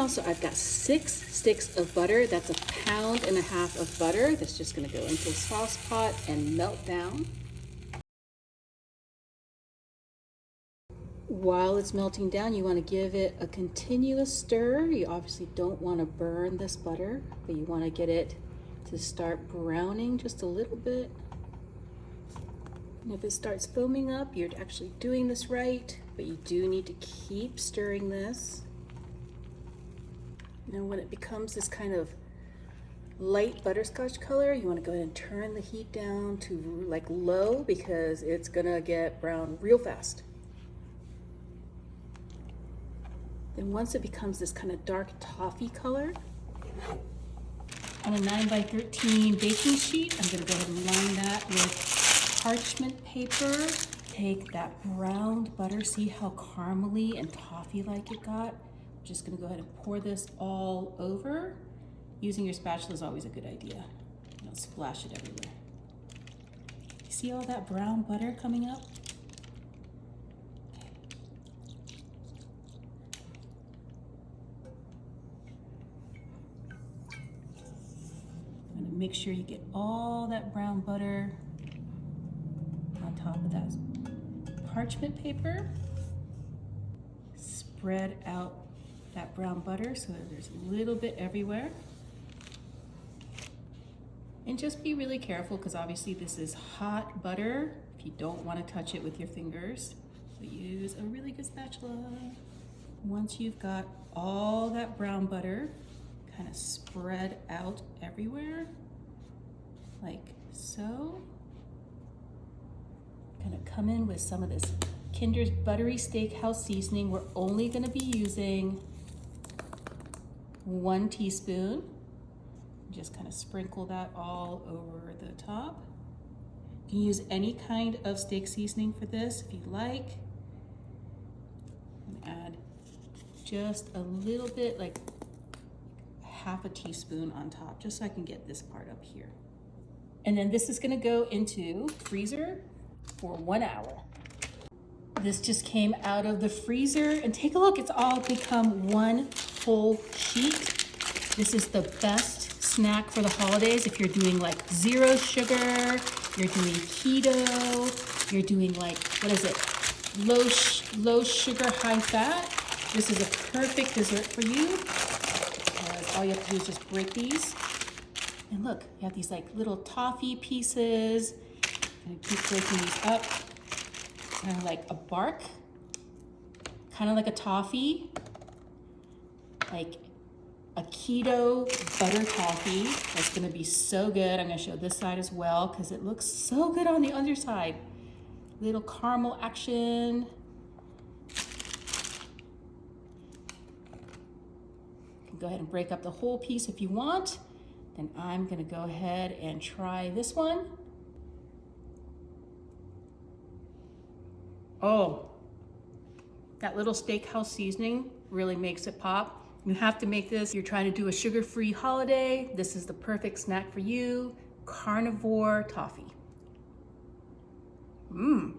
also, I've got 6 sticks of butter. That's 1.5 pounds of butter. That's just gonna go into a sauce pot and melt down. While it's melting down, you want to give it a continuous stir. You obviously don't want to burn this butter, but you want to get it to start browning just a little bit. And if it starts foaming up, you're actually doing this right, but you do need to keep stirring this. You know, when it becomes this kind of light butterscotch color, you want to go ahead and turn the heat down to like low, because it's gonna get brown real fast. Then once it becomes this kind of dark toffee color, on a 9x13 baking sheet, I'm gonna go ahead and line that with parchment paper. Take that browned butter, see how caramely and toffee-like it got? I'm just gonna go ahead and pour this all over. Using your spatula is always a good idea. Don't splash it everywhere. You see all that brown butter coming up? Make sure you get all that brown butter on top of that parchment paper. Spread out that brown butter so that there's a little bit everywhere. And just be really careful, because obviously this is hot butter. If you don't want to touch it with your fingers, so use a really good spatula. Once you've got all that brown butter kind of spread out everywhere, like so. Gonna come in with some of this Kinder's Buttery Steakhouse seasoning. We're only gonna be using 1 teaspoon. Just kind of sprinkle that all over the top. You can use any kind of steak seasoning for this if you like. And add just a little bit, like 1/2 teaspoon on top, just so I can get this part up here. And then this is gonna go into freezer for 1 hour. This just came out of the freezer, and take a look, it's all become one whole sheet. This is the best snack for the holidays if you're doing like 0 sugar, you're doing keto, you're doing like, what is it? Low sugar, high fat. This is a perfect dessert for you. All you have to do is just break these. And look, you have these like little toffee pieces. And keep breaking these up. Kind of like a bark. Kind of like a toffee. Like a keto butter toffee. That's gonna be so good. I'm gonna show this side as well, because it looks so good on the underside. Little caramel action. Go ahead and break up the whole piece if you want. Then I'm gonna go ahead and try this one. Oh, that little steakhouse seasoning really makes it pop. You have to make this. You're trying to do a sugar-free holiday. This is the perfect snack for you. Carnivore toffee. Mmm.